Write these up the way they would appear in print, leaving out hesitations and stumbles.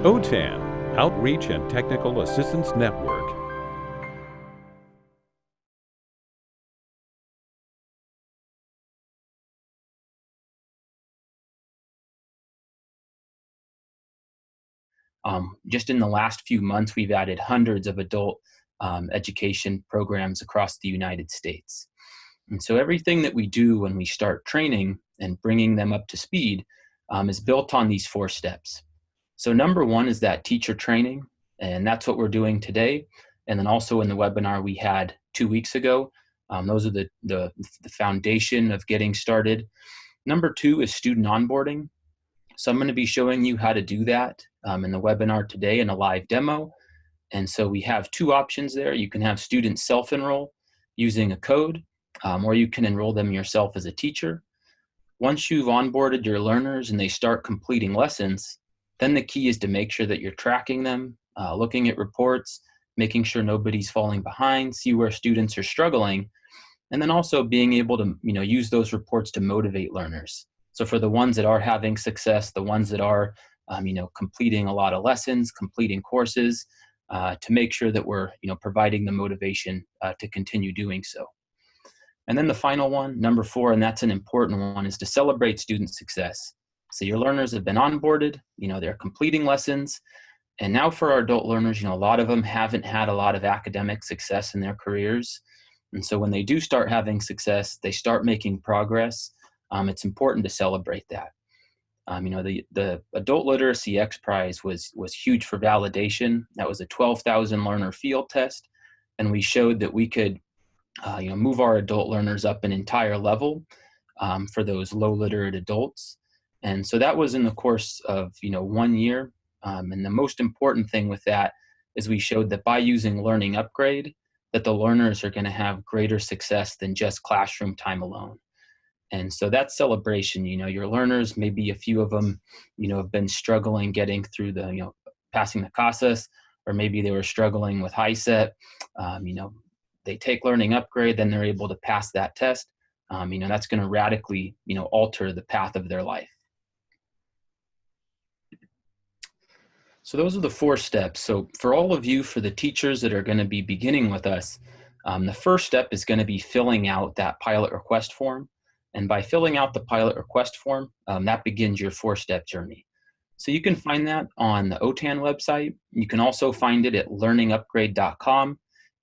OTAN, Outreach and Technical Assistance Network. Just in the last few months, we've added hundreds of adult education programs across the United States. And so everything that we do when we start training and bringing them up to speed is built on these 4 steps. So number 1 is that teacher training, and that's what we're doing today. And then also in the webinar we had 2 weeks ago, those are the foundation of getting started. Number 2 is student onboarding. So I'm going to be showing you how to do that in the webinar today in a live demo. And so we have 2 options there. You can have students self-enroll using a code, or you can enroll them yourself as a teacher. Once you've onboarded your learners and they start completing lessons, then the key is to make sure that you're tracking them, looking at reports, making sure nobody's falling behind, see where students are struggling, and then also being able to use those reports to motivate learners. So for the ones that are having success, the ones that are completing a lot of lessons, completing courses, to make sure that we're providing the motivation to continue doing so. And then the final one, number 4, and that's an important one, is to celebrate student success. So your learners have been onboarded, they're completing lessons, and now for our adult learners, a lot of them haven't had a lot of academic success in their careers. And so when they do start having success, they start making progress. It's important to celebrate that. The adult literacy XPRIZE was huge for validation. That was a 12,000 learner field test, and we showed that we could move our adult learners up an entire level for those low literate adults. And so that was in the course of 1 year. And the most important thing with that is we showed that by using Learning Upgrade, that the learners are going to have greater success than just classroom time alone. And so that celebration, your learners, maybe a few of them, have been struggling getting through the, passing the CASAS, or maybe they were struggling with HiSET. They take Learning Upgrade, then they're able to pass that test. That's going to radically, alter the path of their life. So those are the 4 steps. So for all of you, for the teachers that are going to be beginning with us, the first step is going to be filling out that pilot request form. And by filling out the pilot request form, that begins your 4-step journey. So you can find that on the OTAN website. You can also find it at learningupgrade.com.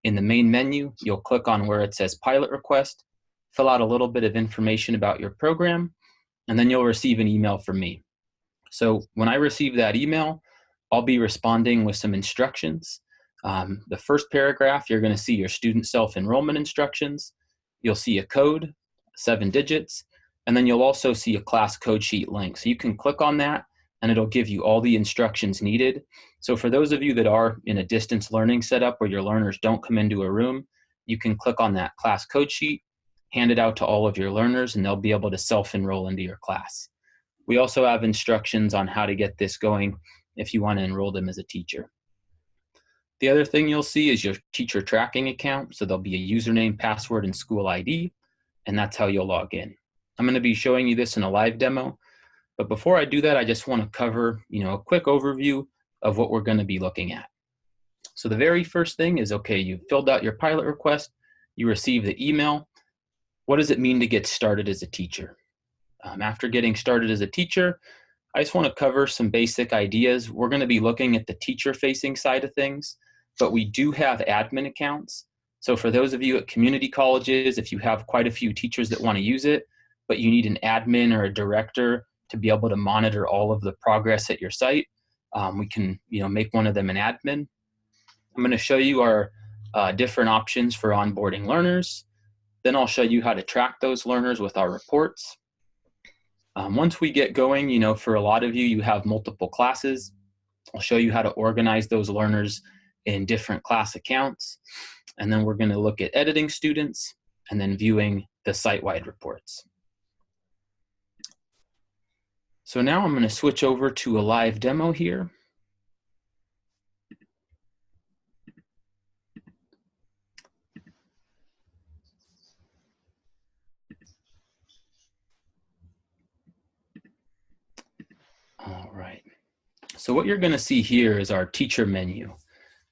In the main menu, you'll click on where it says pilot request, fill out a little bit of information about your program, and then you'll receive an email from me. So when I receive that email, I'll be responding with some instructions. The first paragraph, you're going to see your student self-enrollment instructions. You'll see a code, 7 digits, and then you'll also see a class code sheet link. So you can click on that, and it'll give you all the instructions needed. So for those of you that are in a distance learning setup where your learners don't come into a room, you can click on that class code sheet, hand it out to all of your learners, and they'll be able to self-enroll into your class. We also have instructions on how to get this going if you want to enroll them as a teacher. The other thing you'll see is your teacher tracking account. So there'll be a username, password, and school ID, and that's how you'll log in. I'm going to be showing you this in a live demo, but before I do that, I just want to cover, a quick overview of what we're going to be looking at. So the very first thing is, okay, you've filled out your pilot request, you receive the email. What does it mean to get started as a teacher? After getting started as a teacher, I just want to cover some basic ideas. We're going to be looking at the teacher-facing side of things, but we do have admin accounts. So for those of you at community colleges, if you have quite a few teachers that want to use it, but you need an admin or a director to be able to monitor all of the progress at your site, we can make one of them an admin. I'm going to show you our different options for onboarding learners. Then I'll show you how to track those learners with our reports. Once we get going, for a lot of you, you have multiple classes. I'll show you how to organize those learners in different class accounts. And then we're going to look at editing students and then viewing the site-wide reports. So now I'm going to switch over to a live demo here. All right. So what you're going to see here is our teacher menu.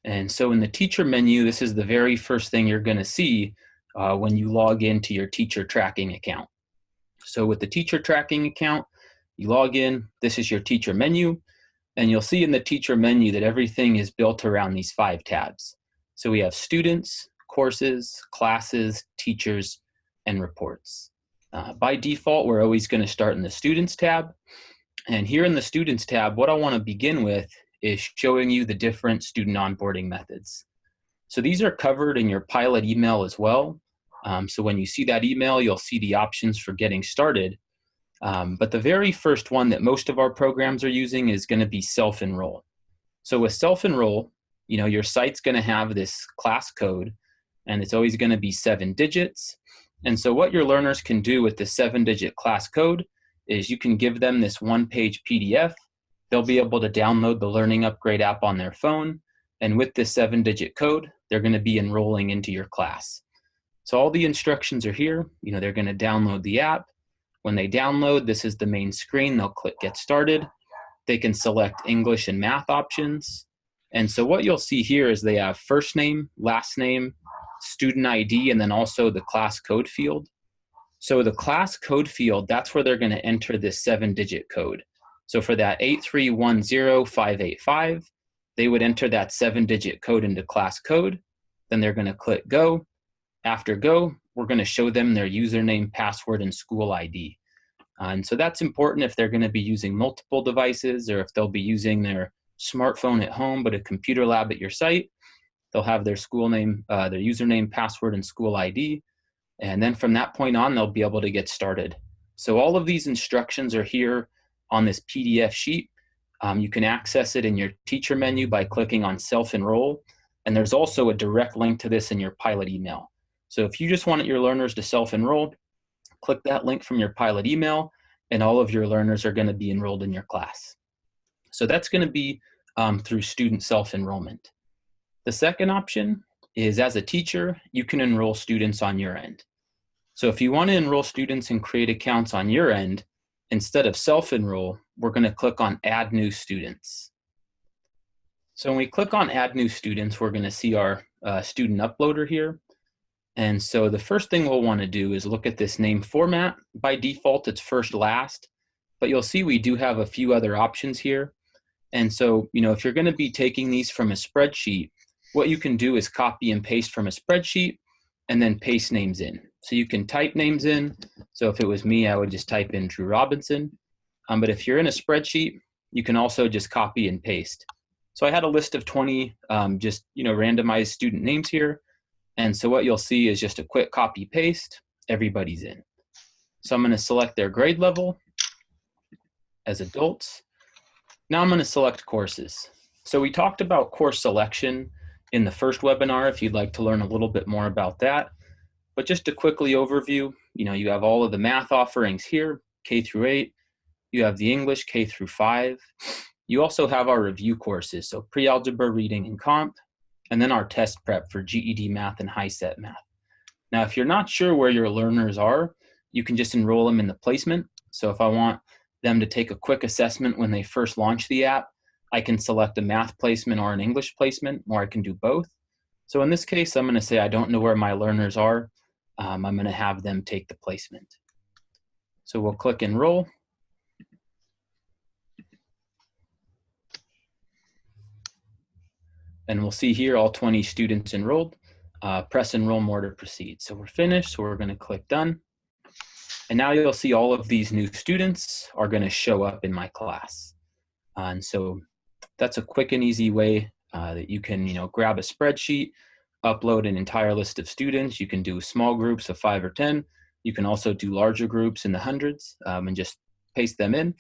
And so in the teacher menu, this is the very first thing you're going to see when you log into your teacher tracking account. So with the teacher tracking account, you log in, this is your teacher menu, and you'll see in the teacher menu that everything is built around these 5 tabs. So we have students, courses, classes, teachers, and reports. By default, we're always going to start in the students tab. And here in the students tab, what I want to begin with is showing you the different student onboarding methods. So these are covered in your pilot email as well. So when you see that email, you'll see the options for getting started. But the very first one that most of our programs are using is going to be self-enroll. So with self-enroll, your site's going to have this class code, and it's always going to be 7 digits. And so what your learners can do with the 7-digit class code is you can give them this 1-page PDF. They'll be able to download the Learning Upgrade app on their phone. And with this 7-digit code, they're going to be enrolling into your class. So all the instructions are here. They're going to download the app. When they download, this is the main screen. They'll click Get Started. They can select English and math options. And so what you'll see here is they have first name, last name, student ID, and then also the class code field. So the class code field, that's where they're going to enter this 7-digit code. So for that 8310585, they would enter that 7-digit code into class code. Then they're going to click Go. After Go, we're going to show them their username, password, and school ID. And so that's important if they're going to be using multiple devices, or if they'll be using their smartphone at home but a computer lab at your site. They'll have their school name, their username, password, and school ID. And then from that point on, they'll be able to get started. So all of these instructions are here on this PDF sheet. You can access it in your teacher menu by clicking on self-enroll. And there's also a direct link to this in your pilot email. So if you just want your learners to self-enroll, click that link from your pilot email, and all of your learners are going to be enrolled in your class. So that's going to be through student self-enrollment. The second option is, as a teacher, you can enroll students on your end. So if you want to enroll students and create accounts on your end, instead of self-enroll, we're going to click on Add New Students. So when we click on Add New Students, we're going to see our student uploader here. And so the first thing we'll want to do is look at this name format. By default, it's first last, but you'll see we do have a few other options here. And so, if you're going to be taking these from a spreadsheet, what you can do is copy and paste from a spreadsheet and then paste names in. So you can type names in. So if it was me, I would just type in Drew Robinson. But if you're in a spreadsheet, you can also just copy and paste. So I had a list of 20 randomized student names here. And so what you'll see is just a quick copy paste, everybody's in. So I'm going to select their grade level as adults. Now I'm going to select courses. So we talked about course selection in the first webinar, if you'd like to learn a little bit more about that. But just to quickly overview, you have all of the math offerings here, K through 8. You have the English, K through 5. You also have our review courses, so pre-algebra, reading, and comp, and then our test prep for GED math and HiSET math. Now, if you're not sure where your learners are, you can just enroll them in the placement. So if I want them to take a quick assessment when they first launch the app, I can select a math placement or an English placement, or I can do both. So in this case, I'm going to say I don't know where my learners are. I'm going to have them take the placement. So we'll click Enroll. And we'll see here all 20 students enrolled. Press Enroll More to proceed. So we're finished, so we're going to click Done. And now you'll see all of these new students are going to show up in my class. And so that's a quick and easy way that you can grab a spreadsheet, upload an entire list of students. You can do small groups of 5 or 10. You can also do larger groups in the hundreds and just paste them in.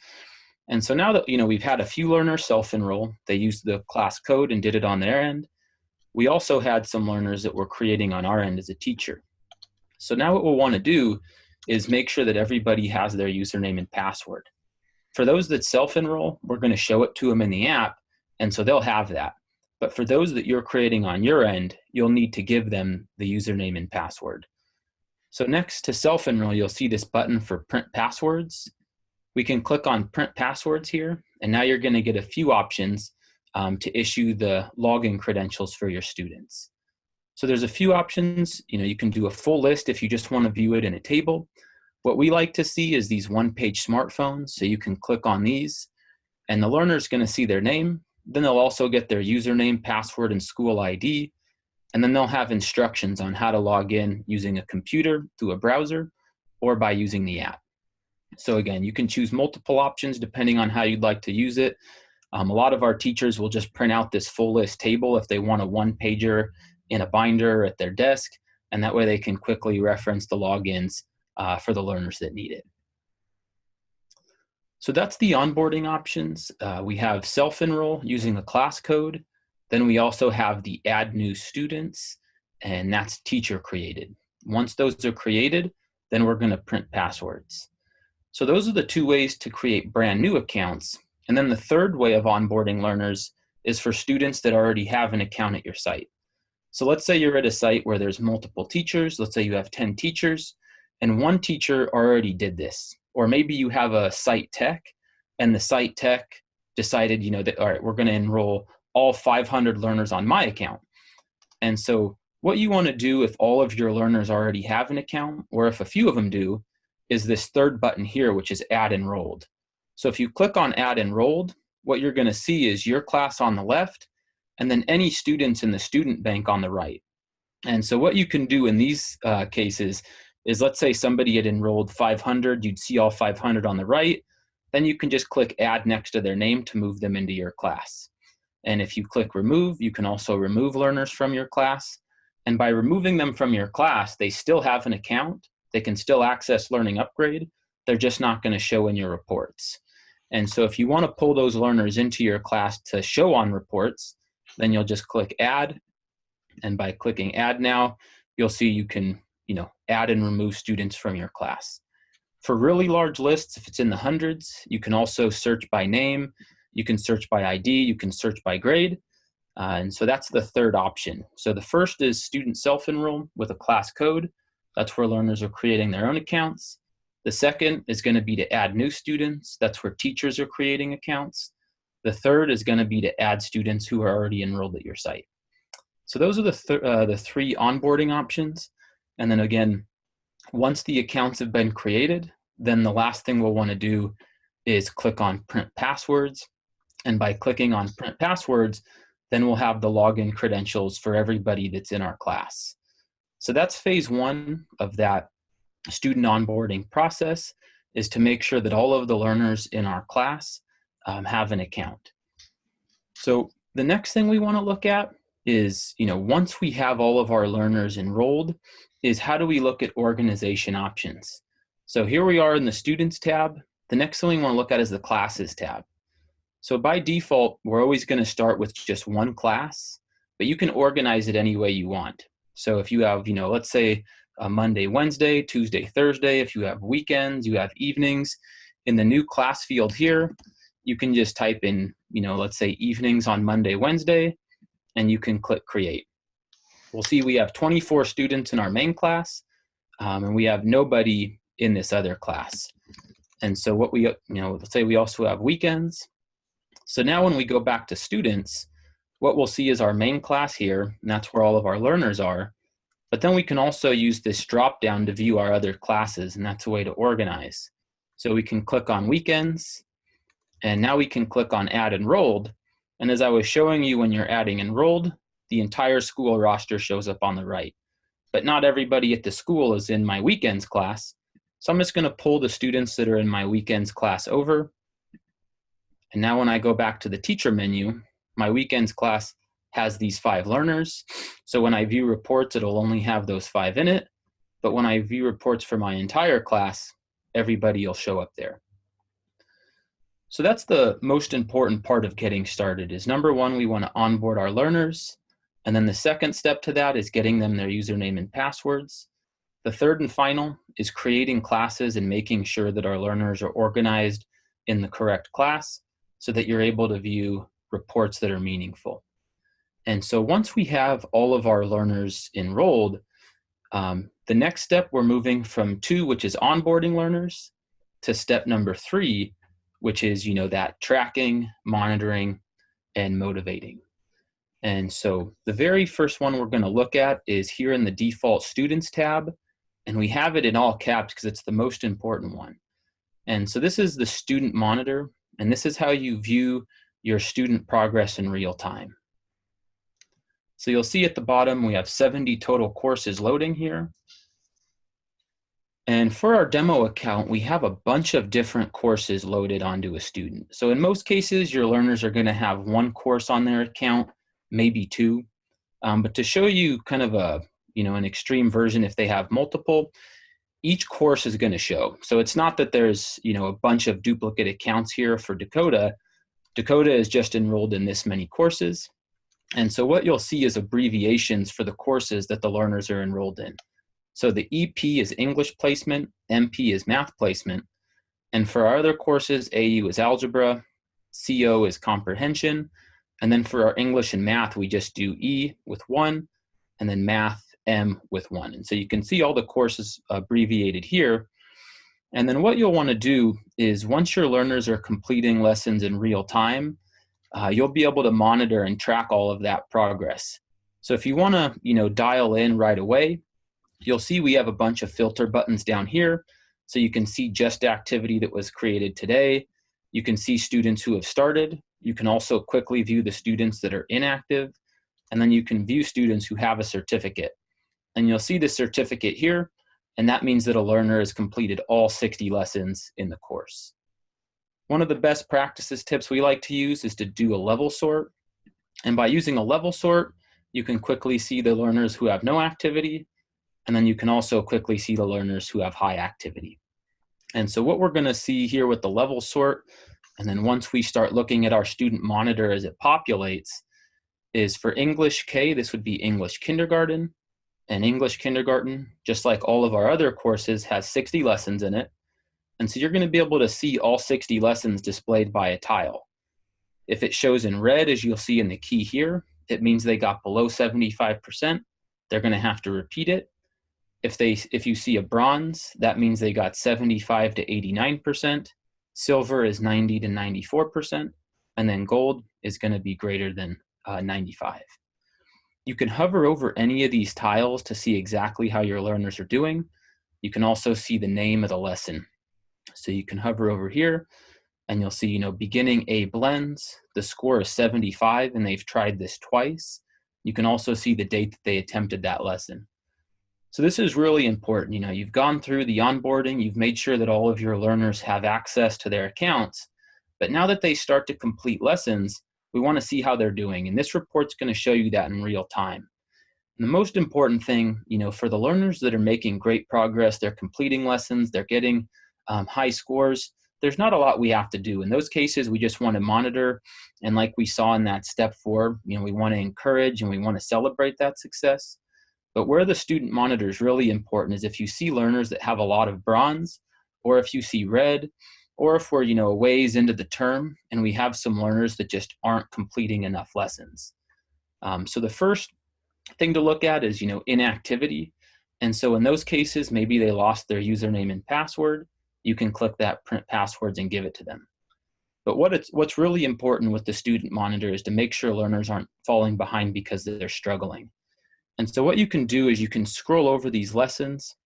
And so now that we've had a few learners self-enroll, they used the class code and did it on their end. We also had some learners that we're creating on our end as a teacher. So now what we'll want to do is make sure that everybody has their username and password. For those that self-enroll, we're going to show it to them in the app, and so they'll have that. But for those that you're creating on your end, you'll need to give them the username and password. So next to self-enroll, you'll see this button for print passwords. we can click on print passwords here, and now you're going to get a few options to issue the login credentials for your students. So there's a few options. You can do a full list if you just want to view it in a table. What we like to see is these one-page smartphones, so you can click on these, and the learner's going to see their name. Then they'll also get their username, password, and school ID, and then they'll have instructions on how to log in using a computer, through a browser, or by using the app. So again, you can choose multiple options depending on how you'd like to use it. A lot of our teachers will just print out this full list table if they want a one-pager in a binder at their desk, and that way they can quickly reference the logins for the learners that need it. So that's the onboarding options. We have self-enroll using the class code. Then we also have the add new students, and that's teacher created. Once those are created, then we're going to print passwords. So those are the two ways to create brand new accounts. And then the third way of onboarding learners is for students that already have an account at your site. So let's say you're at a site where there's multiple teachers. Let's say you have 10 teachers, and one teacher already did this. Or maybe you have a site tech, and the site tech decided, that, all right, we're going to enroll all 500 learners on my account. And so what you want to do if all of your learners already have an account, or if a few of them do, is this third button here, which is add enrolled. So if you click on add enrolled, what you're going to see is your class on the left, and then any students in the student bank on the right. And so what you can do in these cases is, let's say somebody had enrolled 500, you'd see all 500 on the right, then you can just click add next to their name to move them into your class. And if you click remove, you can also remove learners from your class. And by removing them from your class, they still have an account. They can still access Learning Upgrade. They're just not going to show in your reports. And so if you want to pull those learners into your class to show on reports, then you'll just click add. And by clicking add now, you'll see you can, add and remove students from your class. For really large lists, if it's in the hundreds, you can also search by name. You can search by ID. You can search by grade. And so that's the third option. So the first is student self-enroll with a class code. That's where learners are creating their own accounts. The second is going to be to add new students. That's where teachers are creating accounts. The third is going to be to add students who are already enrolled at your site. So those are the three onboarding options. And then again, once the accounts have been created, then the last thing we'll want to do is click on print passwords. And by clicking on print passwords, then we'll have the login credentials for everybody that's in our class. So that's phase one of that student onboarding process, is to make sure that all of the learners in our class have an account. So the next thing we want to look at is, once we have all of our learners enrolled, is how do we look at organization options? So here we are in the Students tab. The next thing we want to look at is the Classes tab. So by default, we're always going to start with just one class, but you can organize it any way you want. So if you have, let's say a Monday, Wednesday, Tuesday, Thursday, if you have weekends, you have evenings, in the new class field here, you can just type in, let's say evenings on Monday, Wednesday, and you can click create. We'll see we have 24 students in our main class, and we have nobody in this other class. And so what we, let's say we also have weekends. So now when we go back to students, what we'll see is our main class here, and that's where all of our learners are. But then we can also use this drop down to view our other classes, and that's a way to organize. So we can click on weekends, and now we can click on add enrolled. And as I was showing you, when you're adding enrolled, the entire school roster shows up on the right. But not everybody at the school is in my weekends class. So I'm just going to pull the students that are in my weekends class over. And now when I go back to the teacher menu, my weekends class has these 5 learners. So when I view reports, it'll only have those 5 in it. But when I view reports for my entire class, everybody will show up there. So that's the most important part of getting started, is number one, we want to onboard our learners. And then the second step to that is getting them their username and passwords. The third and final is creating classes and making sure that our learners are organized in the correct class so that you're able to view reports that are meaningful. And so once we have all of our learners enrolled, the next step we're moving from 2, which is onboarding learners, to step number 3, which is, that tracking, monitoring, and motivating. And so the very first one we're going to look at is here in the default students tab, and we have it in all caps because it's the most important one. And so this is the student monitor, and this is how you view your student progress in real time. So you'll see at the bottom we have 70 total courses loading here. And for our demo account, we have a bunch of different courses loaded onto a student. So in most cases, your learners are going to have one course on their account, maybe 2. But to show you kind of an extreme version, if they have multiple, each course is going to show. So it's not that there's, a bunch of duplicate accounts here for Dakota. Dakota is just enrolled in this many courses. And so what you'll see is abbreviations for the courses that the learners are enrolled in. So the EP is English placement, MP is math placement, and for our other courses, AU is algebra, CO is comprehension, and then for our English and math, we just do E with 1, and then math, M with 1. And so you can see all the courses abbreviated here. And then what you'll want to do is once your learners are completing lessons in real time, you'll be able to monitor and track all of that progress. So if you want to, dial in right away, you'll see we have a bunch of filter buttons down here. So you can see just activity that was created today. You can see students who have started. You can also quickly view the students that are inactive. And then you can view students who have a certificate. And you'll see the certificate here. And that means that a learner has completed all 60 lessons in the course. One of the best practices tips we like to use is to do a level sort. And by using a level sort, you can quickly see the learners who have no activity. And then you can also quickly see the learners who have high activity. And so what we're going to see here with the level sort, and then once we start looking at our student monitor as it populates, is for English K, this would be English Kindergarten. And English Kindergarten, just like all of our other courses, has 60 lessons in it. And so you're going to be able to see all 60 lessons displayed by a tile. If it shows in red, as you'll see in the key here, it means they got below 75%. They're going to have to repeat it. If you see a bronze, that means they got 75 to 89%. Silver is 90 to 94%. And then gold is going to be greater than 95. You can hover over any of these tiles to see exactly how your learners are doing. You can also see the name of the lesson. So you can hover over here and you'll see, beginning A blends, the score is 75 and they've tried this twice. You can also see the date that they attempted that lesson. So this is really important. You've gone through the onboarding, you've made sure that all of your learners have access to their accounts, but now that they start to complete lessons, we want to see how they're doing. And this report's going to show you that in real time. And the most important thing, for the learners that are making great progress, they're completing lessons, they're getting high scores, there's not a lot we have to do. In those cases, we just want to monitor. And like we saw in that step 4, we want to encourage and we want to celebrate that success. But where the student monitor is really important is if you see learners that have a lot of bronze, or if you see red, or if we're, a ways into the term and we have some learners that just aren't completing enough lessons. So the first thing to look at is, inactivity. And so in those cases, maybe they lost their username and password. You can click that print passwords and give it to them. But what's really important with the student monitor is to make sure learners aren't falling behind because they're struggling. And so what you can do is you can scroll over these lessons.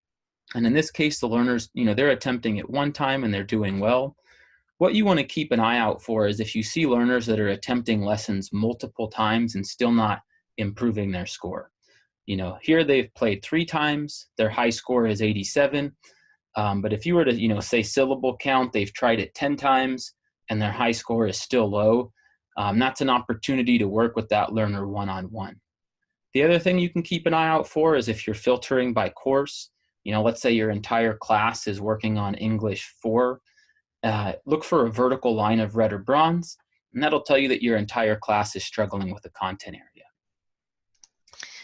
And in this case, the learners, they're attempting it one time and they're doing well. What you want to keep an eye out for is if you see learners that are attempting lessons multiple times and still not improving their score. Here they've played 3 times, their high score is 87. But if you were to, say syllable count, they've tried it 10 times and their high score is still low. That's an opportunity to work with that learner one-on-one. The other thing you can keep an eye out for is if you're filtering by course, let's say your entire class is working on English 4, look for a vertical line of red or bronze, and that'll tell you that your entire class is struggling with the content area.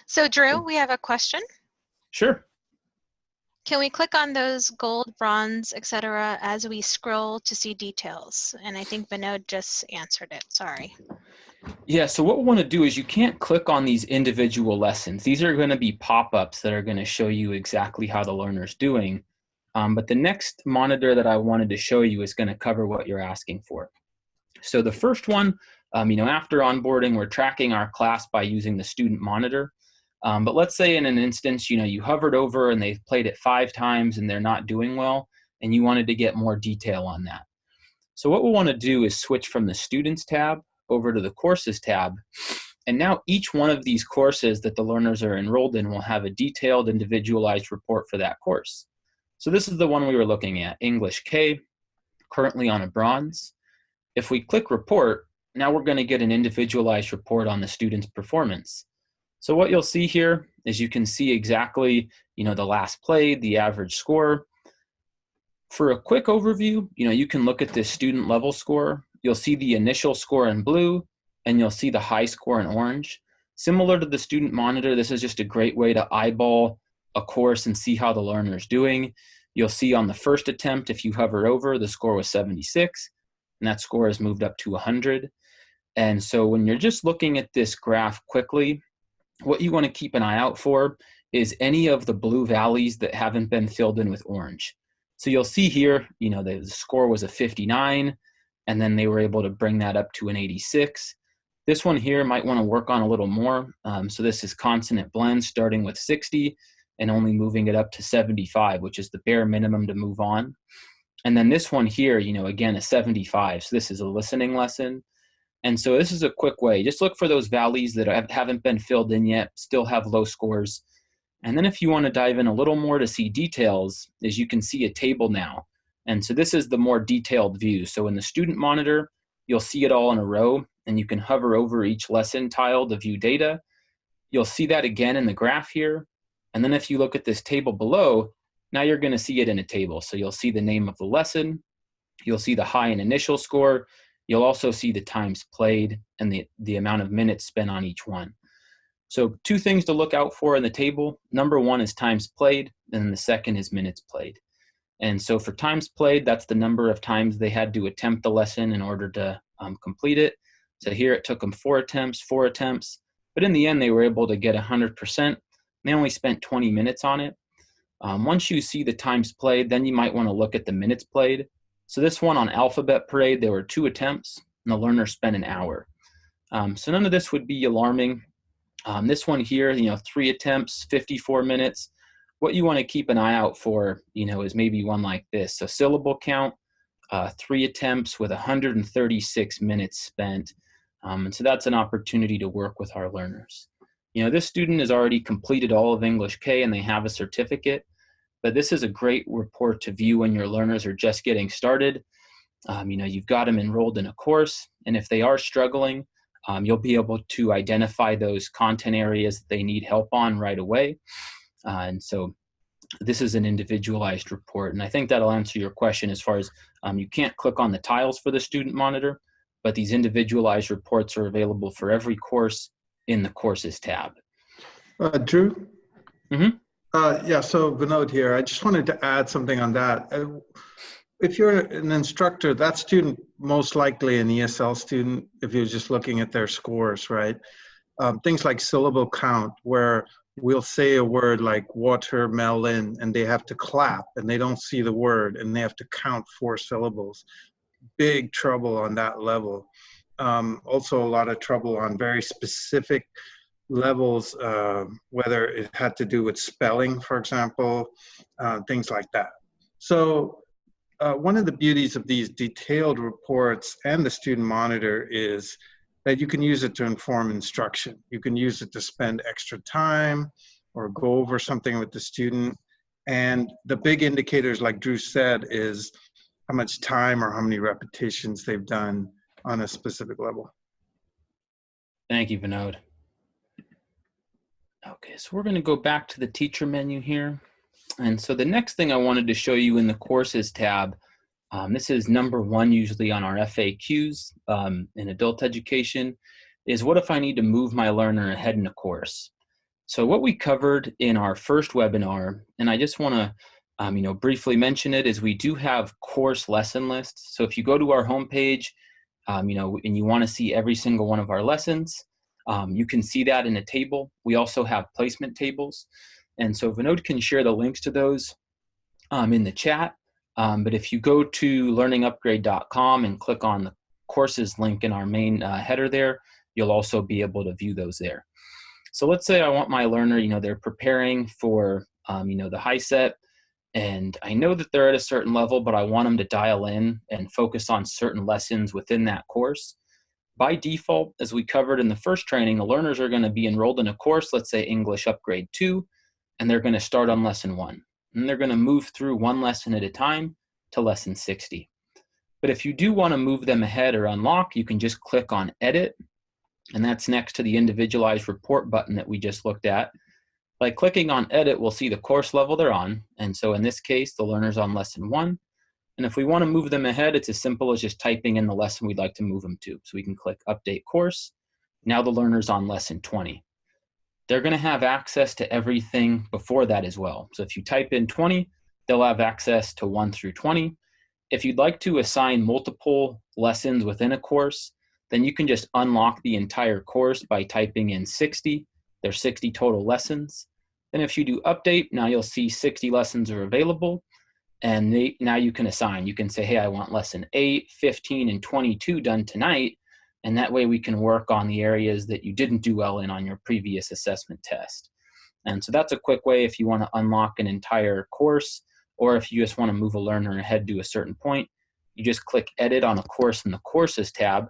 So Drew, we have a question. Sure. Can we click on those gold, bronze, etc. as we scroll to see details? And I think Vinod just answered it, sorry. Yeah, so what we want to do is you can't click on these individual lessons. These are going to be pop-ups that are going to show you exactly how the learner's doing. But the next monitor that I wanted to show you is going to cover what you're asking for. So the first one, after onboarding, we're tracking our class by using the student monitor. But let's say in an instance, you hovered over and they've played it 5 times and they're not doing well, and you wanted to get more detail on that. So what we want to do is switch from the Students tab over to the Courses tab. And now each one of these courses that the learners are enrolled in will have a detailed, individualized report for that course. So this is the one we were looking at, English K, currently on a bronze. If we click Report, now we're going to get an individualized report on the student's performance. So what you'll see here is you can see exactly, the last played, the average score. For a quick overview, you can look at this student level score. You'll see the initial score in blue, and you'll see the high score in orange. Similar to the student monitor, this is just a great way to eyeball a course and see how the learner is doing. You'll see on the first attempt, if you hover over, the score was 76, and that score has moved up to 100. And so when you're just looking at this graph quickly, what you want to keep an eye out for is any of the blue valleys that haven't been filled in with orange. So you'll see here, the score was a 59, and then they were able to bring that up to an 86. This one here might want to work on a little more. So this is consonant blend starting with 60 and only moving it up to 75, which is the bare minimum to move on. And then this one here, again, a 75. So this is a listening lesson. And so this is a quick way. Just look for those valleys that haven't been filled in yet, still have low scores. And then if you want to dive in a little more to see details, is you can see a table now. And so this is the more detailed view. So in the student monitor, you'll see it all in a row, and you can hover over each lesson tile to view data. You'll see that again in the graph here. And then if you look at this table below, now you're going to see it in a table. So you'll see the name of the lesson, you'll see the high and initial score, you'll also see the times played and the amount of minutes spent on each one. So 2 things to look out for in the table. Number 1 is times played, and the second is minutes played. And so for times played, that's the number of times they had to attempt the lesson in order to complete it. So here it took them 4 attempts, but in the end they were able to get 100%. They only spent 20 minutes on it. Once you see the times played, then you might want to look at the minutes played. So this one on Alphabet Parade, there were 2 attempts, and the learner spent an hour. So none of this would be alarming. This one here, 3 attempts, 54 minutes. What you want to keep an eye out for, is maybe one like this. So syllable count, 3 attempts with 136 minutes spent. And so that's an opportunity to work with our learners. This student has already completed all of English K and they have a certificate, but this is a great report to view when your learners are just getting started. You've got them enrolled in a course, and if they are struggling, you'll be able to identify those content areas that they need help on right away. And so this is an individualized report. And I think that'll answer your question as far as you can't click on the tiles for the student monitor, but these individualized reports are available for every course in the Courses tab. Drew? Mm-hmm. Yeah, so Vinod here. I just wanted to add something on that. If you're an instructor, that student most likely an ESL student, if you're just looking at their scores, right? Things like syllable count, where we'll say a word like watermelon and they have to clap and they don't see the word and they have to count 4 syllables. Big trouble on that level. Also a lot of trouble on very specific levels, whether it had to do with spelling, for example, things like that. So one of the beauties of these detailed reports and the student monitor is that you can use it to inform instruction. You can use it to spend extra time or go over something with the student. And the big indicators, like Drew said, is how much time or how many repetitions they've done on a specific level. Thank you, Vinod. Okay, so we're going to go back to the teacher menu here. And so the next thing I wanted to show you in the Courses tab, this is number 1 usually on our FAQs in adult education, is what if I need to move my learner ahead in a course? So what we covered in our first webinar, and I just want to briefly mention it, is we do have course lesson lists. So if you go to our homepage, and you want to see every single one of our lessons, you can see that in a table. We also have placement tables. And so Vinod can share the links to those in the chat. But if you go to learningupgrade.com and click on the courses link in our main header there, you'll also be able to view those there. So let's say I want my learner, they're preparing for, the HiSET, and I know that they're at a certain level, but I want them to dial in and focus on certain lessons within that course. By default, as we covered in the first training, the learners are going to be enrolled in a course, let's say English Upgrade 2, and they're going to start on lesson 1. And they're going to move through one lesson at a time to lesson 60. But if you do want to move them ahead or unlock, you can just click on Edit, and that's next to the Individualized Report button that we just looked at. By clicking on Edit, we'll see the course level they're on, and so in this case, the learner's on lesson 1. And if we want to move them ahead, it's as simple as just typing in the lesson we'd like to move them to. So we can click Update Course. Now the learner's on lesson 20. They're going to have access to everything before that as well. So if you type in 20, they'll have access to 1 through 20. If you'd like to assign multiple lessons within a course, then you can just unlock the entire course by typing in 60. There's 60 total lessons. Then if you do update, now you'll see 60 lessons are available. And now you can assign. You can say, hey, I want lesson 8, 15, and 22 done tonight. And that way we can work on the areas that you didn't do well in on your previous assessment test. And so that's a quick way if you want to unlock an entire course, or if you just want to move a learner ahead to a certain point, you just click Edit on a course in the Courses tab.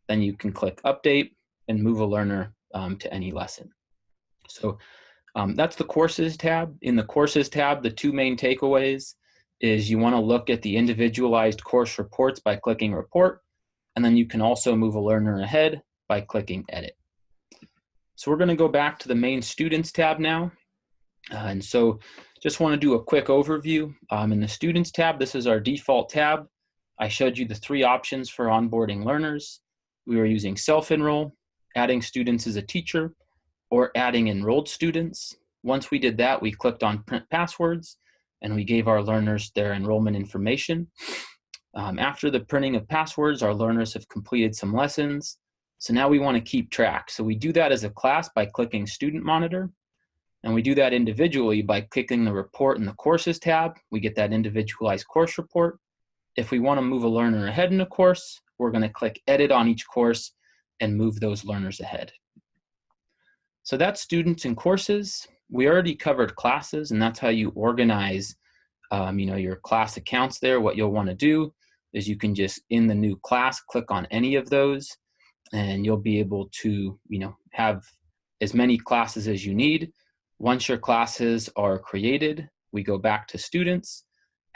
Then you can click Update and move a learner to any lesson. So that's the Courses tab. In the Courses tab, the two main takeaways is you want to look at the individualized course reports by clicking Report, and then you can also move a learner ahead by clicking Edit. So we're going to go back to the main Students tab now. And so just want to do a quick overview. In the Students tab, this is our default tab. I showed you the 3 options for onboarding learners. We were using self-enroll, adding students as a teacher, or adding enrolled students. Once we did that, we clicked on Print Passwords, and we gave our learners their enrollment information. After the printing of passwords, our learners have completed some lessons. So now we want to keep track. So we do that as a class by clicking Student Monitor. And we do that individually by clicking the Report in the Courses tab. We get that individualized course report. If we want to move a learner ahead in a course, we're going to click Edit on each course and move those learners ahead. So that's students and courses. We already covered classes, and that's how you organize your class accounts there. What you'll want to do is you can just, in the new class, click on any of those, and you'll be able to have as many classes as you need. Once your classes are created, we go back to students,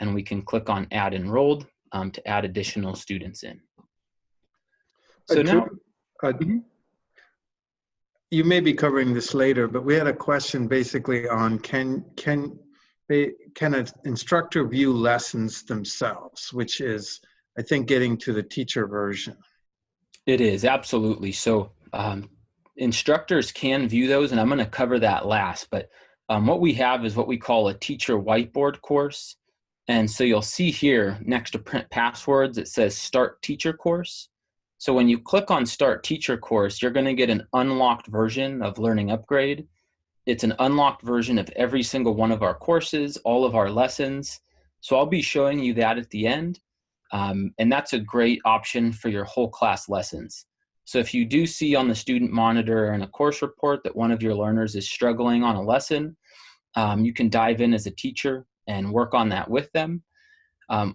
and we can click on Add Enrolled to add additional students in. So now, you may be covering this later, but we had a question basically on can an instructor view lessons themselves, which is, I think, getting to the teacher version. It is, absolutely. So instructors can view those, and I'm going to cover that last. But what we have is what we call a teacher whiteboard course. And so you'll see here next to Print Passwords, it says Start Teacher Course. So when you click on Start Teacher Course, you're going to get an unlocked version of Learning Upgrade. It's an unlocked version of every single one of our courses, all of our lessons. So I'll be showing you that at the end. And that's a great option for your whole class lessons. So if you do see on the student monitor and a course report that one of your learners is struggling on a lesson, you can dive in as a teacher and work on that with them.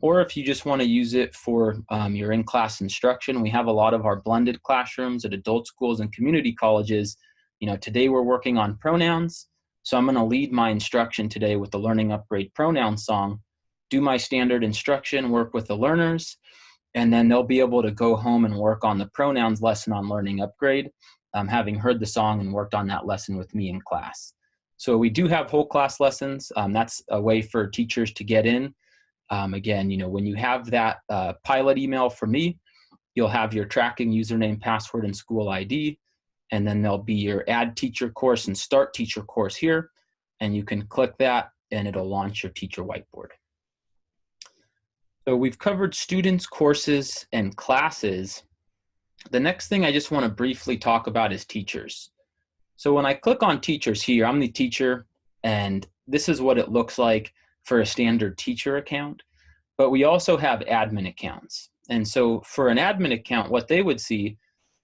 Or if you just want to use it for your in-class instruction, we have a lot of our blended classrooms at adult schools and community colleges. Today we're working on pronouns. So I'm going to lead my instruction today with the Learning Upgrade pronoun song, do my standard instruction, work with the learners, and then they'll be able to go home and work on the pronouns lesson on Learning Upgrade, having heard the song and worked on that lesson with me in class. So we do have whole class lessons. That's a way for teachers to get in. Again, when you have that pilot email from me, you'll have your tracking username, password, and school ID. And then there'll be your Add Teacher Course and Start Teacher Course here. And you can click that and it'll launch your teacher whiteboard. So we've covered students, courses, and classes. The next thing I just want to briefly talk about is teachers. So when I click on teachers here, I'm the teacher, and this is what it looks like for a standard teacher account, but we also have admin accounts. And so for an admin account, what they would see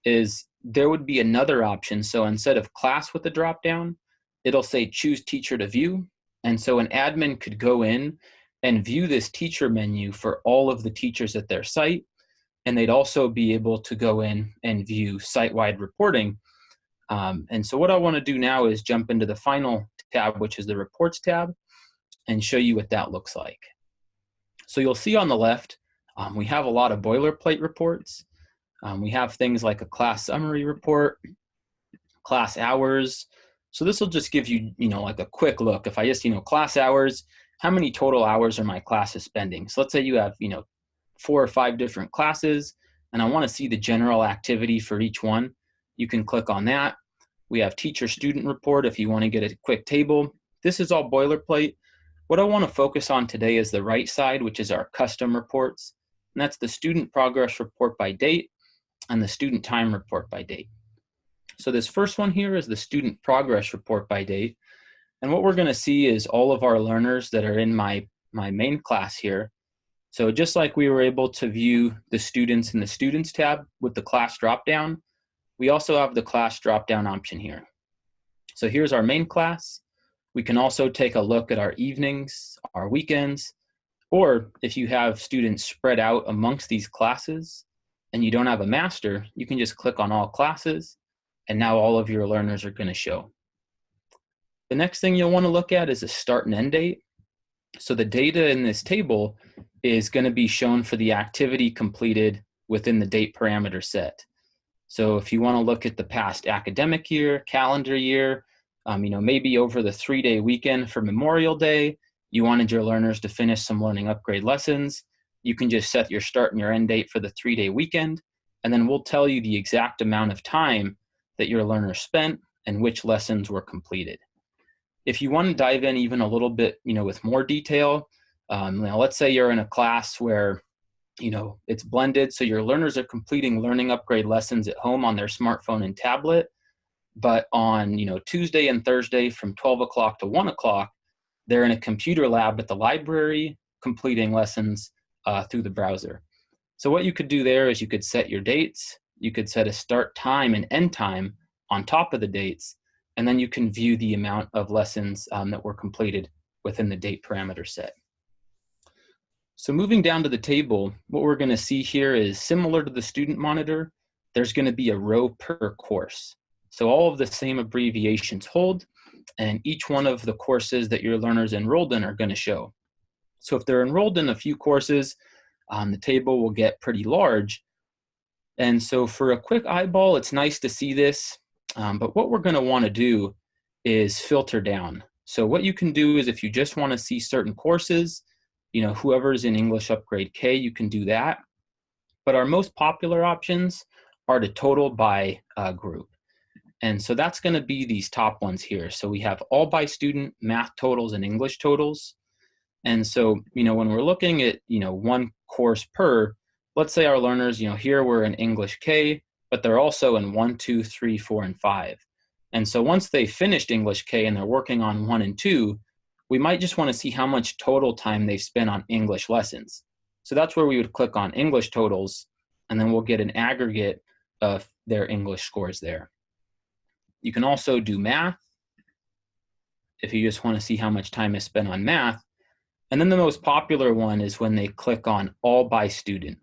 is there would be another option. So instead of class with the dropdown, it'll say choose teacher to view. And so an admin could go in and view this teacher menu for all of the teachers at their site. And they'd also be able to go in and view site-wide reporting. And so what I want to do now is jump into the final tab, which is the reports tab, and show you what that looks like. So you'll see on the left, we have a lot of boilerplate reports. We have things like a class summary report, class hours. So this will just give you, like a quick look. If I just, class hours, how many total hours are my classes spending? So let's say you have, 4 or 5 different classes, and I want to see the general activity for each one. You can click on that. We have teacher student report if you want to get a quick table. This is all boilerplate. What I want to focus on today is the right side, which is our custom reports. And that's the student progress report by date and the student time report by date. So this first one here is the student progress report by date. And what we're going to see is all of our learners that are in my main class here. So just like we were able to view the students in the students tab with the class dropdown, we also have the class dropdown option here. So here's our main class. We can also take a look at our evenings, our weekends, or if you have students spread out amongst these classes and you don't have a master, you can just click on all classes, and now all of your learners are going to show. The next thing you'll want to look at is a start and end date. So the data in this table is going to be shown for the activity completed within the date parameter set. So if you want to look at the past academic year, calendar year, maybe over the 3-day weekend for Memorial Day, you wanted your learners to finish some learning upgrade lessons, you can just set your start and your end date for the 3-day weekend, and then we'll tell you the exact amount of time that your learners spent and which lessons were completed. If you want to dive in even a little bit, with more detail, now let's say you're in a class where, it's blended, so your learners are completing learning upgrade lessons at home on their smartphone and tablet, but on, Tuesday and Thursday from 12 o'clock to 1 o'clock, they're in a computer lab at the library completing lessons through the browser. So what you could do there is you could set your dates, you could set a start time and end time on top of the dates, and then you can view the amount of lessons that were completed within the date parameter set. So moving down to the table, what we're going to see here is similar to the student monitor, there's going to be a row per course. So all of the same abbreviations hold, and each one of the courses that your learners enrolled in are going to show. So if they're enrolled in a few courses, the table will get pretty large. And so for a quick eyeball, it's nice to see this, but what we're going to want to do is filter down. So what you can do is if you just want to see certain courses, whoever's in English Upgrade K, you can do that. But our most popular options are to total by group. And so that's going to be these top ones here. So we have all by student, math totals, and English totals. And so, when we're looking at, one course per, let's say our learners, here we're in English K, but they're also in 1, 2, 3, 4, and 5. And so once they finished English K and they're working on 1 and 2, we might just want to see how much total time they've spent on English lessons. So that's where we would click on English totals, and then we'll get an aggregate of their English scores there. You can also do math if you just want to see how much time is spent on math. And then the most popular one is when they click on all by student.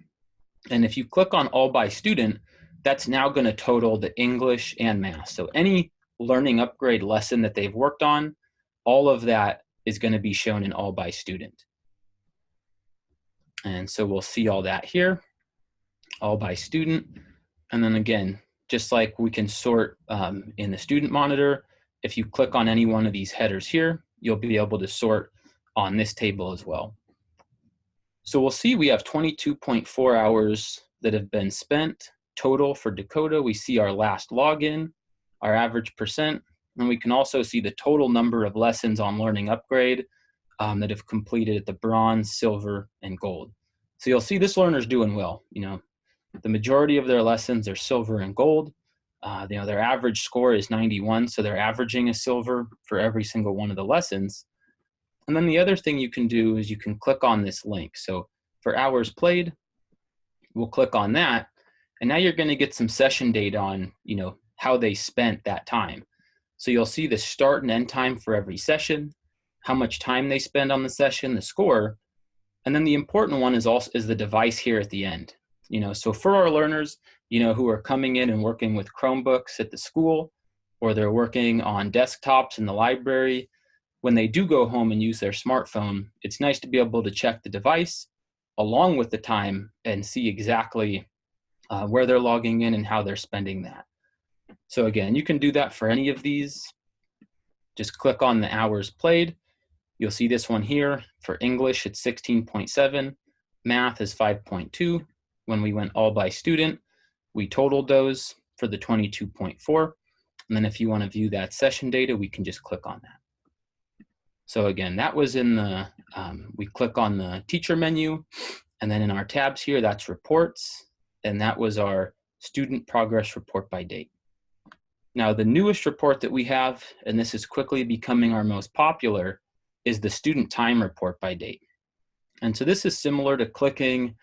And if you click on all by student, that's now going to total the English and math. So any learning upgrade lesson that they've worked on, all of that is going to be shown in all by student. And so we'll see all that here, all by student. And then again, just like we can sort in the student monitor, if you click on any one of these headers here, you'll be able to sort on this table as well. So we'll see we have 22.4 hours that have been spent total for Dakota. We see our last login, our average percent, and we can also see the total number of lessons on Learning Upgrade that have completed at the bronze, silver, and gold. So you'll see this learner's doing well. The majority of their lessons are silver and gold. Their average score is 91, so they're averaging a silver for every single one of the lessons. And then the other thing you can do is you can click on this link. So for hours played, we'll click on that. And now you're going to get some session data on, how they spent that time. So you'll see the start and end time for every session, how much time they spend on the session, the score. And then the important one is the device here at the end. So for our learners, who are coming in and working with Chromebooks at the school, or they're working on desktops in the library, when they do go home and use their smartphone, it's nice to be able to check the device along with the time and see exactly where they're logging in and how they're spending that. So again, you can do that for any of these. Just click on the hours played. You'll see this one here. For English, it's 16.7. Math is 5.2. When we went all by student, we totaled those for the 22.4. And then if you want to view that session data, we can just click on that. So again, that was in the, we click on the teacher menu, and then in our tabs here, that's reports. And that was our student progress report by date. Now, the newest report that we have, and this is quickly becoming our most popular, is the student time report by date. And so this is similar to clicking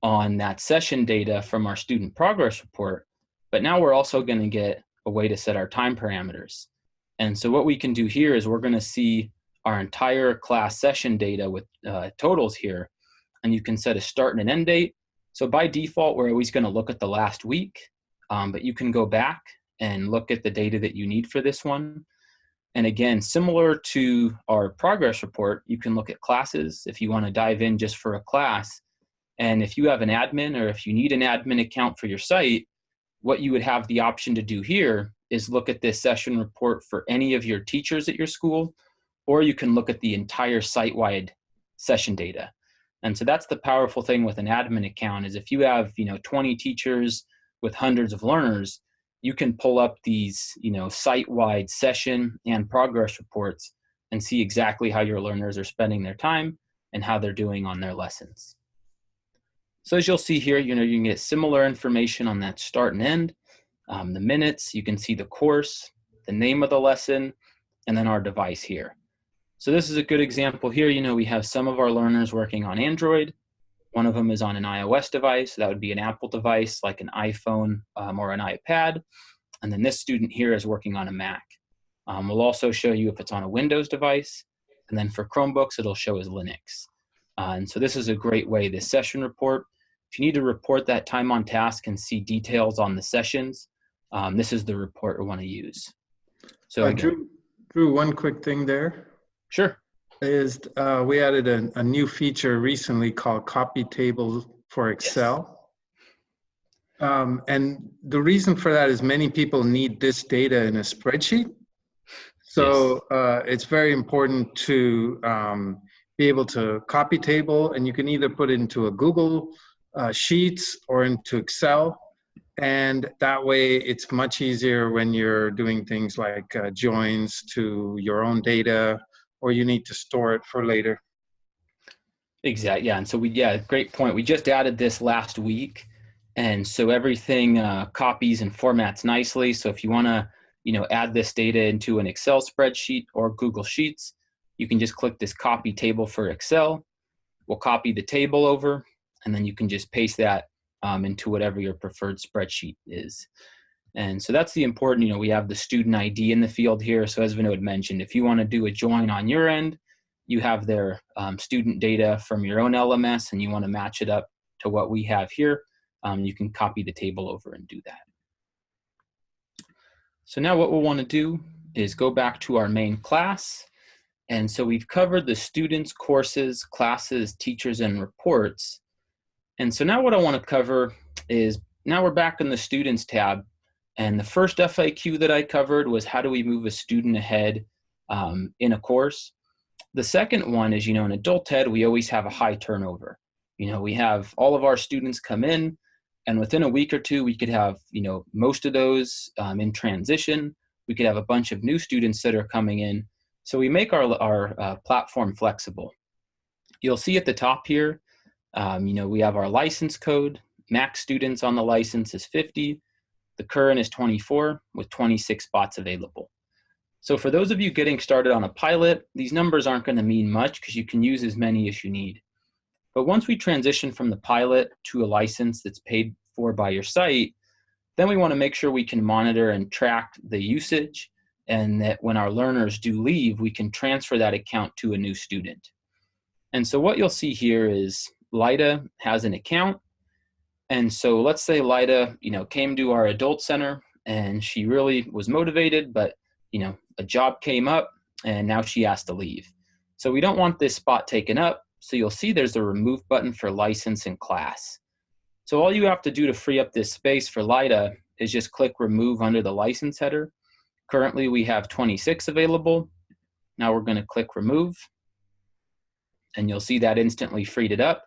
on that session data from our student progress report, but now we're also going to get a way to set our time parameters. And so what we can do here is we're going to see our entire class session data with totals here, and you can set a start and an end date. So by default, we're always going to look at the last week, but you can go back and look at the data that you need for this one. And again, similar to our progress report, you can look at classes if you want to dive in just for a class. And if you have an admin, or if you need an admin account for your site, what you would have the option to do here is look at this session report for any of your teachers at your school, or you can look at the entire site-wide session data. And so that's the powerful thing with an admin account, is if you have 20 teachers with hundreds of learners, you can pull up these site-wide session and progress reports and see exactly how your learners are spending their time and how they're doing on their lessons. So as you'll see here, you can get similar information on that start and end, the minutes, you can see the course, the name of the lesson, and then our device here. So this is a good example here. We have some of our learners working on Android. One of them is on an iOS device. That would be an Apple device like an iPhone or an iPad. And then this student here is working on a Mac. We'll also show you if it's on a Windows device. And then for Chromebooks, it'll show as Linux. And so this is a great way, this session report. If you need to report that time on task and see details on the sessions, this is the report we want to use. So again, Drew, one quick thing there. Sure. Is we added a new feature recently called copy table for Excel. Yes. And the reason for that is many people need this data in a spreadsheet. So yes. It's very important to be able to copy table, and you can either put it into a Google Sheets or into Excel. And that way it's much easier when you're doing things like joins to your own data, or you need to store it for later. Exactly, yeah. And so great point. We just added this last week. And so everything copies and formats nicely. So if you want to, add this data into an Excel spreadsheet or Google Sheets, you can just click this copy table for Excel. We'll copy the table over, and then you can just paste that into whatever your preferred spreadsheet is. And so that's the important, we have the student ID in the field here. So as Vinod mentioned, if you want to do a join on your end, you have their student data from your own LMS and you want to match it up to what we have here, you can copy the table over and do that. So now what we'll want to do is go back to our main class. And so we've covered the students, courses, classes, teachers, and reports. And so now what I want to cover is, now we're back in the students tab. And the first FAQ that I covered was how do we move a student ahead in a course. The second one is, in adult ed, we always have a high turnover. We have all of our students come in, and within a week or two, we could have, most of those in transition. We could have a bunch of new students that are coming in. So we make our platform flexible. You'll see at the top here, we have our license code. Max students on the license is 50. The current is 24 with 26 spots available. So for those of you getting started on a pilot, these numbers aren't going to mean much because you can use as many as you need. But once we transition from the pilot to a license that's paid for by your site, then we want to make sure we can monitor and track the usage, and that when our learners do leave, we can transfer that account to a new student. And so what you'll see here is Lyda has an account. And so let's say Lyda, came to our adult center and she really was motivated, but a job came up and now she has to leave. So we don't want this spot taken up. So you'll see there's a remove button for license and class. So all you have to do to free up this space for Lyda is just click remove under the license header. Currently we have 26 available. Now we're going to click remove, and you'll see that instantly freed it up.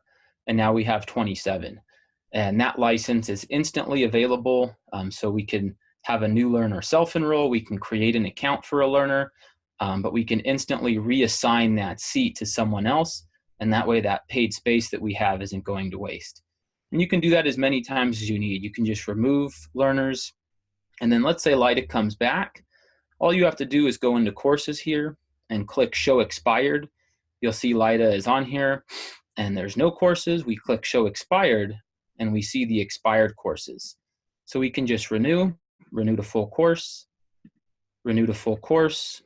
And now we have 27. And that license is instantly available. So we can have a new learner self-enroll. We can create an account for a learner, but we can instantly reassign that seat to someone else. And that way that paid space that we have isn't going to waste. And you can do that as many times as you need. You can just remove learners. And then let's say Lyda comes back. All you have to do is go into courses here and click show expired. You'll see Lyda is on here and there's no courses. We click show expired and we see the expired courses. So we can just renew to full course, renew to full course.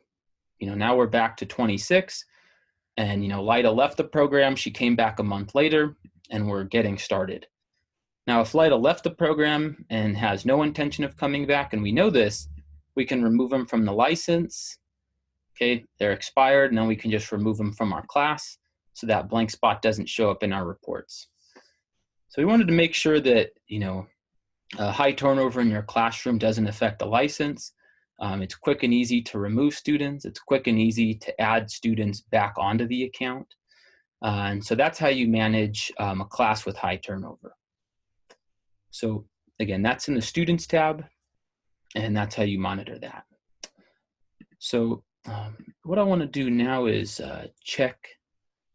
Now we're back to 26, and Lyda left the program. She came back a month later and we're getting started. Now, if Lyda left the program and has no intention of coming back, and we know this, we can remove them from the license. Okay, they're expired, and then we can just remove them from our class so that blank spot doesn't show up in our reports. So we wanted to make sure that, high turnover in your classroom doesn't affect the license. It's quick and easy to remove students. It's quick and easy to add students back onto the account. And so that's how you manage a class with high turnover. So again, that's in the Students tab, and that's how you monitor that. So what I want to do now is check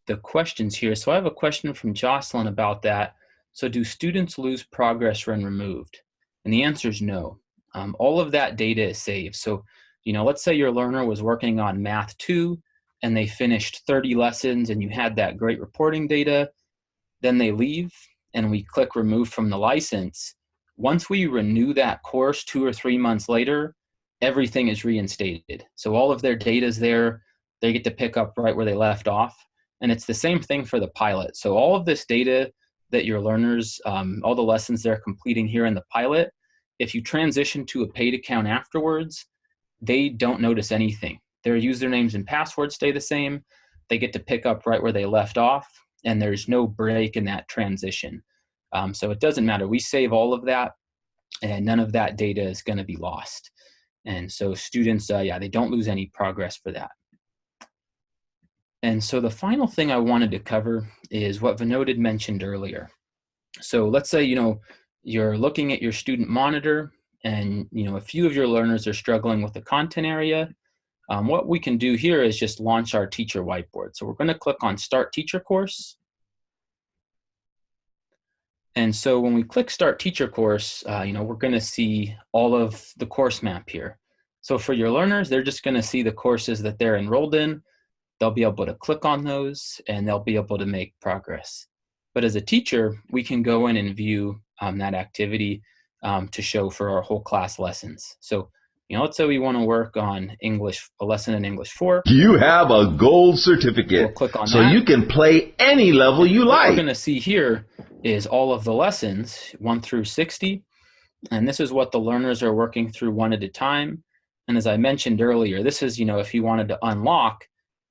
the questions here. So I have a question from Jocelyn about that. So do students lose progress when removed? And the answer is no. All of that data is saved. So, let's say your learner was working on Math 2 and they finished 30 lessons and you had that great reporting data, then they leave and we click remove from the license. Once we renew that course 2 or 3 months later, everything is reinstated. So all of their data is there. They get to pick up right where they left off. And it's the same thing for the pilot. So all of this data that your learners, all the lessons they're completing here in the pilot, if you transition to a paid account afterwards, they don't notice anything. Their usernames and passwords stay the same. They get to pick up right where they left off, and there's no break in that transition. So it doesn't matter. We save all of that, and none of that data is going to be lost. And so students, they don't lose any progress for that. And so the final thing I wanted to cover is what Vinod had mentioned earlier. So let's say, you're looking at your student monitor and, a few of your learners are struggling with the content area. What we can do here is just launch our teacher whiteboard. So we're going to click on Start Teacher Course. And so when we click Start Teacher Course, we're going to see all of the course map here. So for your learners, they're just going to see the courses that they're enrolled in. They'll be able to click on those and they'll be able to make progress. But as a teacher, we can go in and view that activity to show for our whole class lessons. So, let's say we want to work on English, a lesson in English 4. You have a gold certificate, we'll click on so that. you can play any level you What like. we're going to see here is all of the lessons 1 through 60. And this is what the learners are working through one at a time. And as I mentioned earlier, this is, if you wanted to unlock,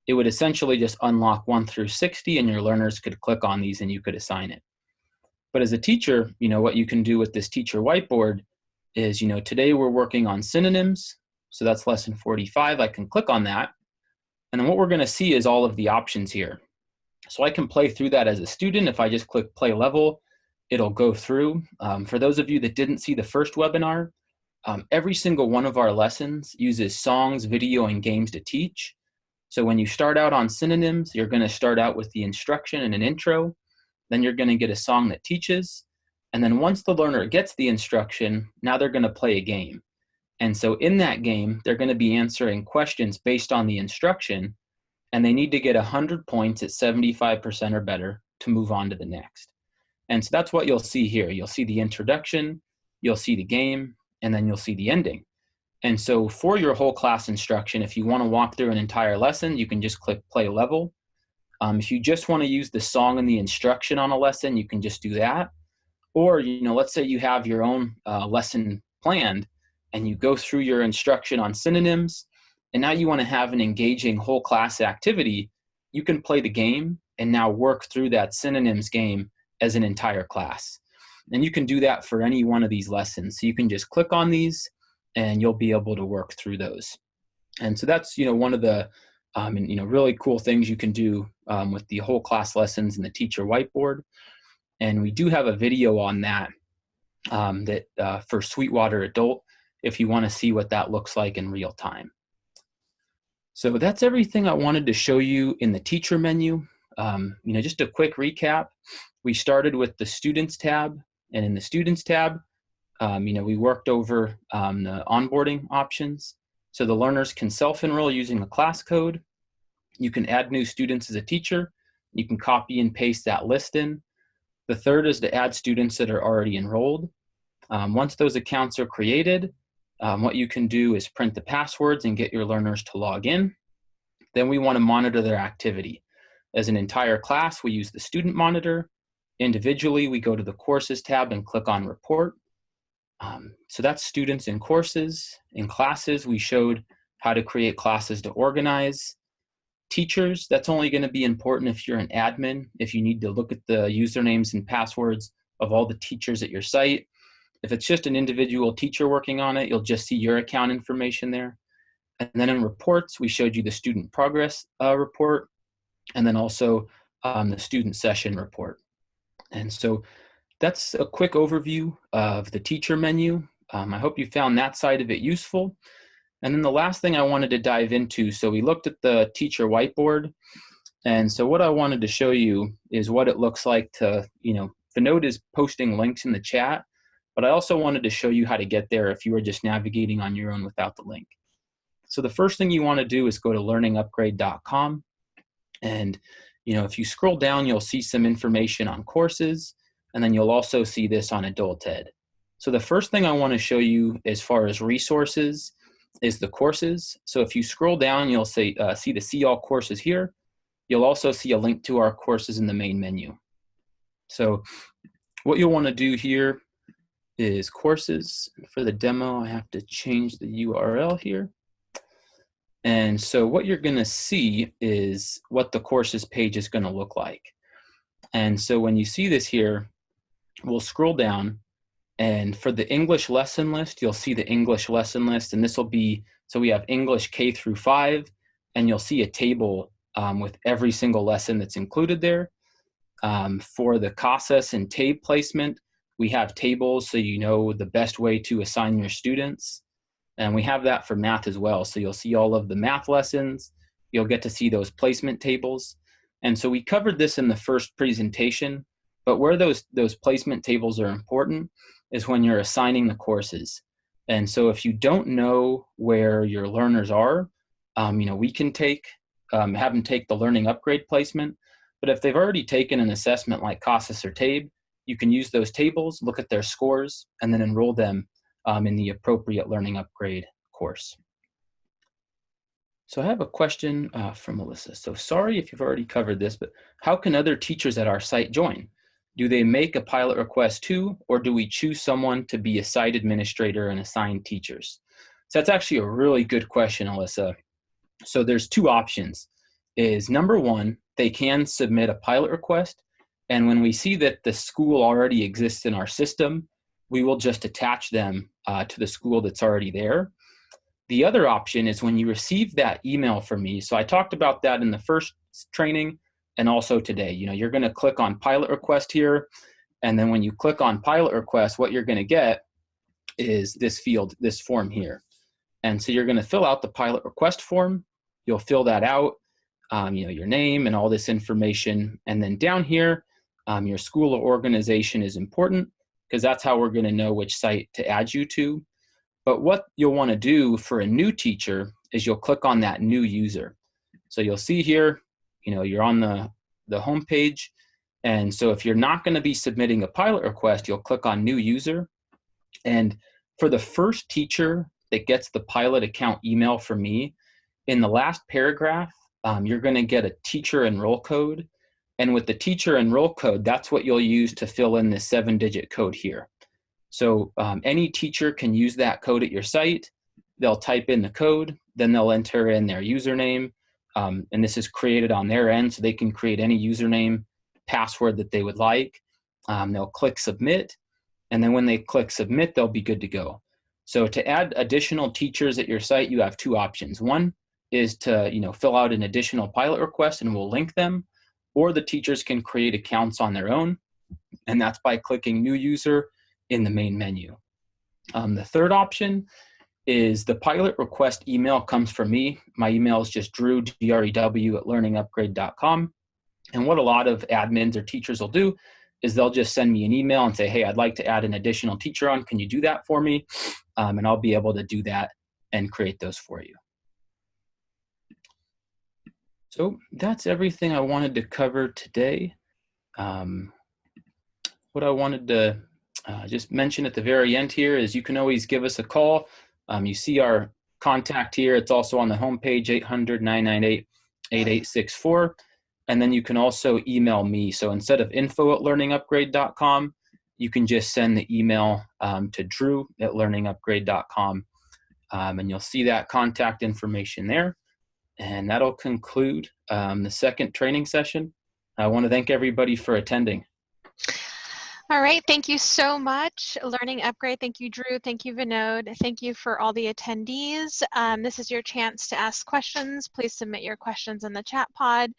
it would essentially just unlock 1 through 60 and your learners could click on these and you could assign it. But as a teacher, what you can do with this teacher whiteboard is, today we're working on synonyms. So that's lesson 45. I can click on that. And then what we're going to see is all of the options here. So I can play through that as a student. If I just click play level, it'll go through. For those of you that didn't see the first webinar, every single one of our lessons uses songs, video, and games to teach. So when you start out on synonyms, you're going to start out with the instruction and an intro. Then you're going to get a song that teaches. And then once the learner gets the instruction, now they're going to play a game. And so in that game, they're going to be answering questions based on the instruction, and they need to get 100 points at 75% or better to move on to the next. And so that's what you'll see here. You'll see the introduction, you'll see the game, and then you'll see the ending. And so for your whole class instruction, if you want to walk through an entire lesson, you can just click play level. If you just want to use the song and the instruction on a lesson, you can just do that. Or, let's say you have your own lesson planned and you go through your instruction on synonyms, and now you want to have an engaging whole class activity, you can play the game and now work through that synonyms game as an entire class. And you can do that for any one of these lessons. So you can just click on these and you'll be able to work through those. And so that's, one of the, really cool things you can do with the whole class lessons and the teacher whiteboard. And we do have a video on that for Sweetwater Adult, if you want to see what that looks like in real time. So that's everything I wanted to show you in the teacher menu. Just a quick recap. We started with the Students tab, and in the Students tab, we worked over the onboarding options. So the learners can self-enroll using the class code. You can add new students as a teacher. You can copy and paste that list in. The third is to add students that are already enrolled. Once those accounts are created, what you can do is print the passwords and get your learners to log in. Then we want to monitor their activity. As an entire class, we use the student monitor. Individually, we go to the courses tab and click on report. So that's students and courses. In classes, we showed how to create classes to organize. Teachers, that's only going to be important if you're an admin, if you need to look at the usernames and passwords of all the teachers at your site. If it's just an individual teacher working on it, you'll just see your account information there. And then in reports, we showed you the student progress report, and then also the student session report. And so that's a quick overview of the teacher menu. I hope you found that side of it useful. And then the last thing I wanted to dive into, so we looked at the teacher whiteboard. And so what I wanted to show you is what it looks like to, Vinod is posting links in the chat, but I also wanted to show you how to get there if you were just navigating on your own without the link. So the first thing you want to do is go to learningupgrade.com. And, if you scroll down, you'll see some information on courses, and then you'll also see this on Adult Ed. So the first thing I want to show you as far as resources is the courses. So if you scroll down, you'll see the See All Courses here. You'll also see a link to our courses in the main menu. So what you'll want to do here is courses. For the demo, I have to change the URL here. And so what you're going to see is what the courses page is going to look like. And so when you see this here, we'll scroll down, and for the English lesson list, you'll see the English lesson list, and this will be, so we have English K through 5, and you'll see a table with every single lesson that's included there. For the CASAS and TABE placement, we have tables so you know the best way to assign your students. And we have that for math as well. So you'll see all of the math lessons. You'll get to see those placement tables. And so we covered this in the first presentation, but where those placement tables are important is when you're assigning the courses. And so if you don't know where your learners are, we can have them take the learning upgrade placement. But if they've already taken an assessment like CASAS or TABE, you can use those tables, look at their scores, and then enroll them in the appropriate learning upgrade course. So I have a question from Melissa. So sorry if you've already covered this, but how can other teachers at our site join? Do they make a pilot request too, or do we choose someone to be a site administrator and assign teachers? So that's actually a really good question, Alyssa. So there's two options. Is number one, they can submit a pilot request, and when we see that the school already exists in our system, we will just attach them to the school that's already there. The other option is when you receive that email from me. So I talked about that in the first training and also today. You're going to click on pilot request here. And then when you click on pilot request, what you're going to get is this field, this form here. And so you're going to fill out the pilot request form. You'll fill that out, your name and all this information. And then down here, your school or organization is important, because that's how we're going to know which site to add you to. But what you'll want to do for a new teacher is you'll click on that new user. So you'll see here, you're on the home page. And so if you're not going to be submitting a pilot request, you'll click on new user. And for the first teacher that gets the pilot account email from me, in the last paragraph, you're going to get a teacher enroll code. And with the teacher enroll code, that's what you'll use to fill in the 7-digit code here. So any teacher can use that code at your site. They'll type in the code, then they'll enter in their username. And this is created on their end, so they can create any username, password that they would like. They'll click submit. And then when they click submit, they'll be good to go. So to add additional teachers at your site, you have two options. One is to fill out an additional pilot request and we'll link them, or the teachers can create accounts on their own, and that's by clicking new user in the main menu. The third option is the pilot request email comes from me. My email is just drew, DREW, @learningupgrade.com. And what a lot of admins or teachers will do is they'll just send me an email and say, hey, I'd like to add an additional teacher on. Can you do that for me? And I'll be able to do that and create those for you. So that's everything I wanted to cover today. What I wanted to just mention at the very end here is you can always give us a call. You see our contact here. It's also on the homepage, 800-998-8864. And then you can also email me. So instead of info@learningupgrade.com, you can just send the email to drew@learningupgrade.com. And you'll see that contact information there. And that'll conclude the second training session. I want to thank everybody for attending. All right, thank you so much, Learning Upgrade. Thank you, Drew. Thank you, Vinod. Thank you for all the attendees. This is your chance to ask questions. Please submit your questions in the chat pod.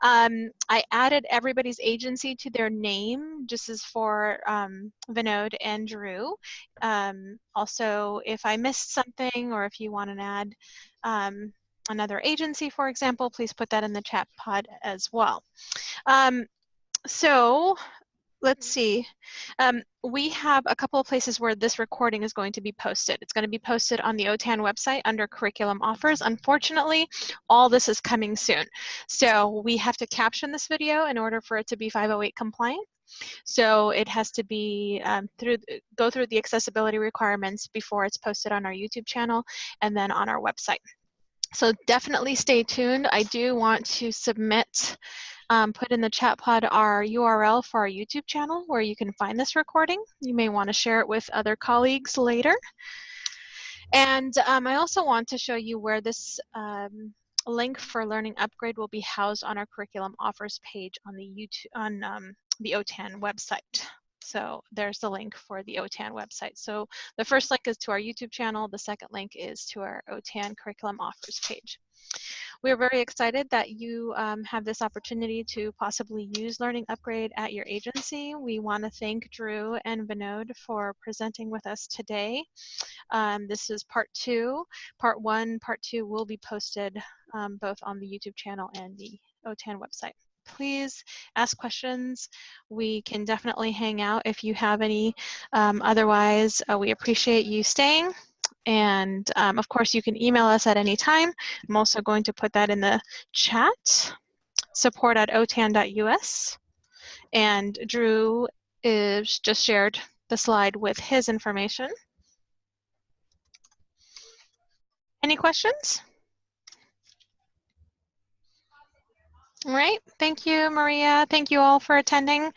I added everybody's agency to their name, just as for Vinod and Drew. Also, if I missed something or if you want to add another agency, for example, please put that in the chat pod as well. So let's see. We have a couple of places where this recording is going to be posted. It's going to be posted on the OTAN website under curriculum offers. Unfortunately, all this is coming soon. So we have to caption this video in order for it to be 508 compliant. So it has to be go through the accessibility requirements before it's posted on our YouTube channel and then on our website. So definitely stay tuned. I do want to submit, put in the chat pod our URL for our YouTube channel where you can find this recording. You may want to share it with other colleagues later. And I also want to show you where this link for Learning Upgrade will be housed on our curriculum offers page on the the OTAN website. So there's the link for the OTAN website. So the first link is to our YouTube channel. The second link is to our OTAN curriculum offers page. We are very excited that you have this opportunity to possibly use Learning Upgrade at your agency. We want to thank Drew and Vinod for presenting with us today. This is part 2. Part 1, part 2 will be posted both on the YouTube channel and the OTAN website. Please ask questions. We can definitely hang out if you have any. Otherwise, we appreciate you staying. And of course, you can email us at any time. I'm also going to put that in the chat, support@otan.us. And Drew is just shared the slide with his information. Any questions? All right, thank you, Maria. Thank you all for attending.